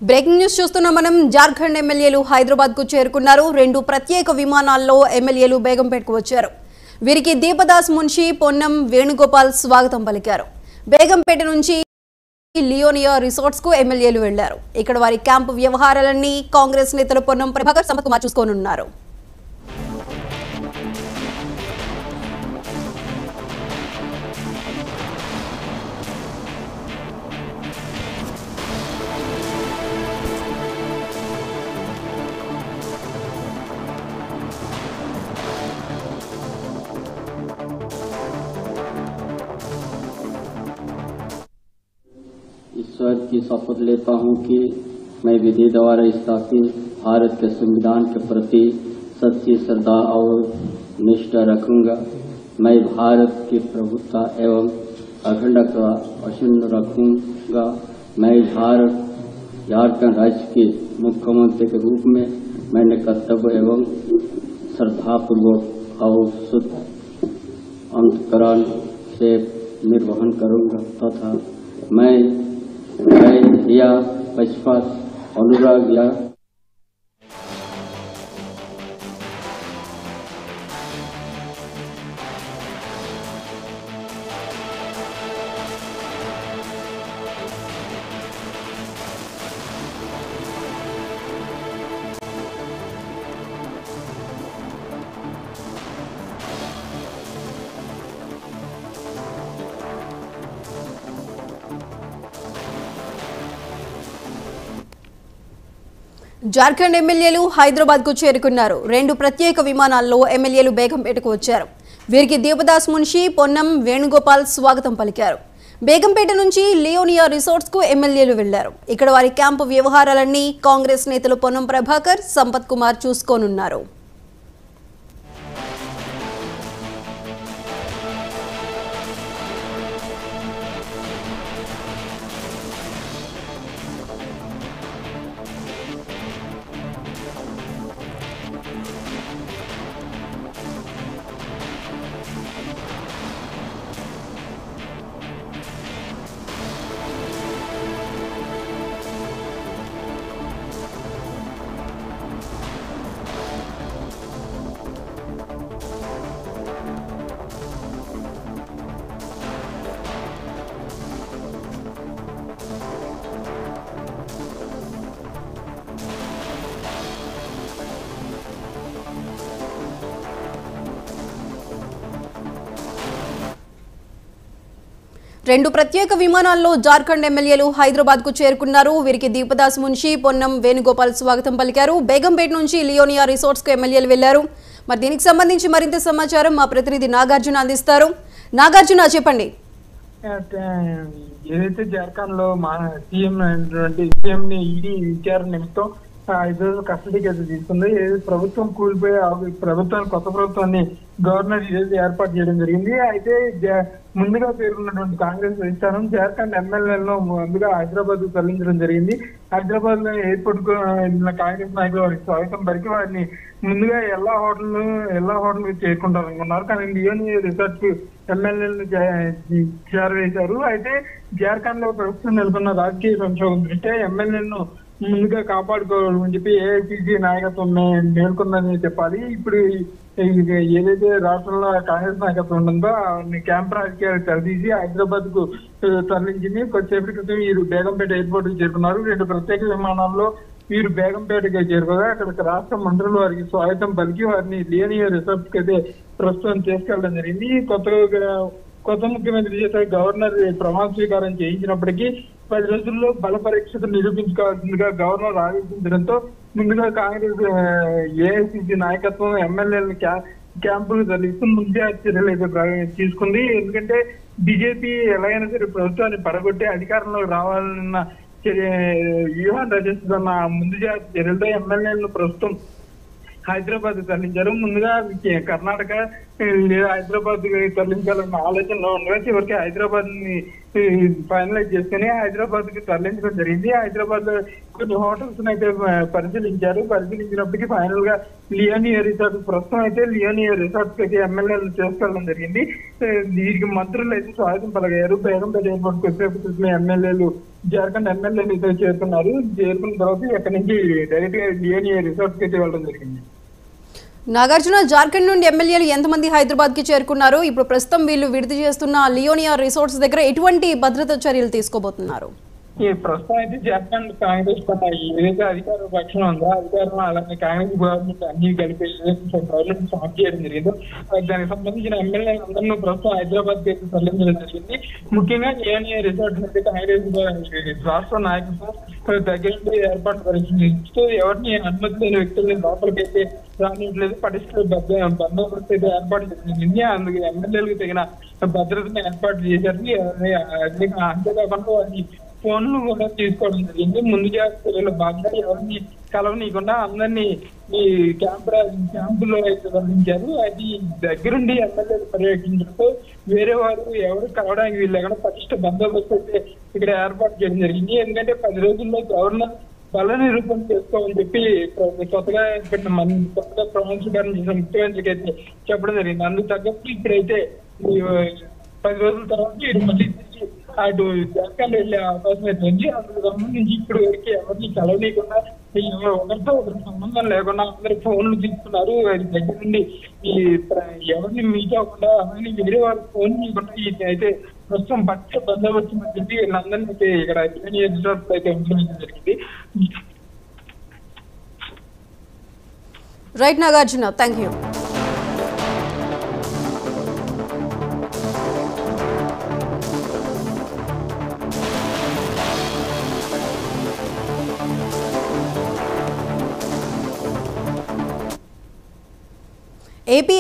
Breaking news చూస్తున్నాం మనం. జార్ఖండ్ ఎమ్మెల్యేలు హైదరాబాద్ కు చేరుకున్నారు. 2 ప్రత్యేక విమానాల్లో ఎమ్మెల్యేలు బేగంపేటకు వచ్చారు. వీరికి దీపదాస్ మున్షి, పొన్నం వేణుగోపాల్ స్వాగతం పలికారు. బేగంపేట నుంచి లియోనియా రిసార్ట్స్ కు ఎమ్మెల్యేలు వెళ్లారు. ఇక్కడ వారి క్యాంపు వ్యవహారాలన్నీ కాంగ్రెస్ నేతలు పొన్నం ప్రభాకర్, సంపత్ కుమార్ చూసుకోనున్నారు. ईश्वर की शपथ लेता हूं कि मैं विधि द्वारा स्थापित भारत के संविधान के प्रति सच्ची श्रद्धा और निष्ठा रखूंगा। मैं भारत की प्रभुत्ता एवं अखंडता अक्षुण्ण रखूंगा। मैं झारखंड राज्य के मुख्यमंत्री के रूप में मैंने कर्तव्य एवं श्रद्धापूर्वक और शुद्ध अंतकरण से निर्वहन करूंगा तथा मैं या पशुपत अनुराग या జార్ఖండ్ ఎమ్మెల్యేలు హైదరాబాద్ కు చేరుకున్నారు. 2 ప్రత్యేక విమానాల్లో ఎమ్మెల్యేలు బేగంపేటకు వచ్చారు. వీరికి దీపదాస్ మున్షి, పొన్నం వేణుగోపాల్ స్వాగతం పలికారు. బేగంపేట నుంచి లియోనియా రిసార్ట్స్ కు ఎమ్మెల్యేలు వెళ్లారు. ఇక్కడ వారి క్యాంపు వ్యవహారాలన్నీ కాంగ్రెస్ నేతలు పొన్నం ప్రభాకర్, సంపత్ కుమార్ చూసుకోనున్నారు. రెండు ప్రత్యేక విమానాల్లో జార్ఖండ్ ఎమ్మెల్యేలు హైదరాబాద్ కు చేరుకున్నారు. వీరికి దీపదాస్ మున్షి, పొన్నం వేణుగోపాల్ స్వాగతం పలికారు. బేగంపేట నుంచి లియోనియా రిసార్ట్స్ కు ఎమ్మెల్యేలు వెళ్లారు. మరి దీనికి సంబంధించి మరింత సమాచారం మా ప్రతినిధి నాగార్జున అందిస్తారు. నాగార్జున, చెప్పండి. ఏదైతే జార్ఖండ్ లో మా సీఎం ని ఈడీ విచారణ నిమిత్తం 5 రోజులు కస్టడీకి అయితే తీసుకుంది. ప్రభుత్వం కూలిపోయి కొత్త ప్రభుత్వాన్ని గవర్నర్ ఈరోజు ఏర్పాటు చేయడం జరిగింది. అయితే ముందుగా పేర్కొన్నటువంటి కాంగ్రెస్ అధిష్టానం జార్ఖండ్ ఎమ్మెల్యేలను ముందుగా హైదరాబాద్ కు తరలించడం జరిగింది. హైదరాబాద్ లో ఎయిర్పోర్ట్ కు కాంగ్రెస్ నాయకులు వారికి స్వాగతం పలికి వారిని ముందుగా ఎల్లా హోటల్ కు చేరుకుంటారనుకున్నారు. కానీ లియోనియా రిసార్ట్ కు ఎమ్మెల్యేలను చేరవేశారు. అయితే జార్ఖండ్ లో ప్రభుత్వం నెలకొన్న రాజకీయ సంక్షోభం దృష్ట్యా ఎమ్మెల్యేలను ముందుగా కాపాడుకోవాలని చెప్పి ఏఐసిసి నాయకత్వం మేల్కొందని చెప్పాలి. ఇప్పుడు ఏదైతే రాష్ట్రంలో కాంగ్రెస్ నాయకత్వం ఉంటుందో క్యాంప్ రాజకీయాలు తెరదీసి హైదరాబాద్ కు తరలించింది. కొద్దిసేపటి క్రితం వీరు బేగంపేట ఎయిర్పోర్ట్ కు చేరుకున్నారు. 2 ప్రత్యేక విమానాల్లో వీరు బేగంపేటకి చేరుకోగా అక్కడికి రాష్ట్ర మంత్రులు వారికి స్వాగతం పలికి వారిని లియోనియా రిసార్ట్స్ కి అయితే ప్రస్తుతం తీసుకెళ్లడం జరిగింది. కొత్త ముఖ్యమంత్రి చేత గవర్నర్ ప్రమాణ స్వీకారం చేయించినప్పటికీ 10 రోజుల్లో బల పరీక్షకు నిరూపించుకోవాల్సిందిగా గవర్నర్ ఆదేశించడంతో ముందుగా కాంగ్రెస్ ఏఐసిసి నాయకత్వం ఎమ్మెల్యేలను క్యాంపులు తరలిస్తూ ముందే చర్యలు అయితే తీసుకుంది. ఎందుకంటే బీజేపీ ఎలాగైనా సరే ప్రభుత్వాన్ని పడగొట్టి అధికారంలోకి రావాలన్న వ్యూహాన్ని రచిస్తున్న ముందు చర్యలతో ఎమ్మెల్యేలను ప్రస్తుతం హైదరాబాద్ తరలించారు. ముందుగా కర్ణాటక, లేదా హైదరాబాద్ తరలించాలన్న ఆలోచనలో ఉండగా చివరికి హైదరాబాద్ ని ఫైనలైజ్ చేసుకుని హైదరాబాద్ కి తరలించడం జరిగింది. హైదరాబాద్ లో కొన్ని హోటల్స్ అయితే పరిశీలించినప్పటికీ ఫైనల్ గా లియోనియా రిసార్ట్, ప్రస్తుతం అయితే లియోనియా రిసార్ట్ కి ఎమ్మెల్యేలు తీసుకెళ్లడం జరిగింది. దీనికి మంత్రులు అయితే స్వాగతం పలికారు. బేగంపేట ఎయిర్పోర్ట్ కు వచ్చేప్పటికి ఎమ్మెల్యేలు, జార్ఖండ్ ఎమ్మెల్యేలు అయితే చేరుకున్న తర్వాత అక్కడి నుంచి డైరెక్ట్ గా లియోనియా రిసార్ట్ కి అయితే వెళ్ళడం జరిగింది. నాగార్జున, జార్ఖండ్ నుండి ఎమ్మెల్యేలు ఎంతమంది హైదరాబాద్ కి చేరుకున్నారు? ఇప్పుడు ప్రస్తుతం వీళ్ళు విడిది చేస్తున్న లియోనియా రిసార్ట్స్ దగ్గర ఎటువంటి భద్రతా చర్యలు తీసుకోబోతున్నారు? ఈ ప్రస్తుతం అయితే జార్ఖండ్ కాంగ్రెస్ ఏదైతే అధికార పక్షం ఉందో అధికారం అలాగే కాంగ్రెస్ గవర్నమెంట్ అన్ని కలిపి గవర్నమెంట్ ఫామ్ చేయడం జరిగింది. దానికి సంబంధించిన ఎమ్మెల్యే అందరినీ ప్రస్తుతం హైదరాబాద్ కి తరలించడం జరిగింది. ముఖ్యంగా లియోనియా రిసార్ట్ అయితే కాంగ్రెస్ రాష్ట్ర నాయకత్వం దగ్గర ఏర్పాటు పరిశీలిస్తూ ఎవరిని అనుమతి లేని వ్యక్తుల్ని లోపలికైతే రానివ్వట్లేదు. పటిష్ట బందోబస్తు అయితే ఏర్పాటు జరిగింది. అందుకు ఎమ్మెల్యేలకు తగిన భద్రతను ఏర్పాటు చేశారు. అంతేకాకుండా ఫోన్లు కూడా తీసుకోవడం జరిగింది. ముందు జాగ్రత్తలో భాగంగా ఎవరిని కలవనీయకుండా అందరినీ ఈ క్యాంపులో అయితే తరలించారు. అది దగ్గరుండి ఎమ్మెల్యేలు పర్యవేక్షించడంతో వేరే వారు ఎవరు కలవడానికి వీళ్ళు లేకుండా పటిష్ట బందోబస్తు అయితే ఇక్కడ ఏర్పాటు చేయడం జరిగింది. ఎందుకంటే 10 రోజుల్లో గవర్నర్ బల నిరూపణ చేసుకోవాలని చెప్పి కొత్తగా ప్రమాణస్వీకారం చేసిన ముఖ్యమంత్రికి అయితే చెప్పడం జరిగింది. అందుకు తగ్గట్టు ఇప్పుడైతే 10 రోజుల తర్వాత వీరు మళ్ళీ అటు జార్ఖండ్ వెళ్లే అవకాశం అయితే ఉంది. అందుకు సంబంధించి ఇప్పుడు వరకు ఎవరిని కలవనీయకుండా ఒకరితో ఒకరి సంబంధం లేకుండా అందరు ఫోన్లు తీసుకున్నారు. దగ్గర నుండి ఈ ఎవరిని మీట్ అవ్వకుండా అవన్నీ వేరే వారు ఫోన్ చేయకుండా అయితే ప్రస్తుతం పక్ష బందోబస్తు మధ్య వీళ్ళందరినీ అయితే ఇక్కడ అయితే ఉంచడం జరిగింది. Right Nagarjuna, thank you. AP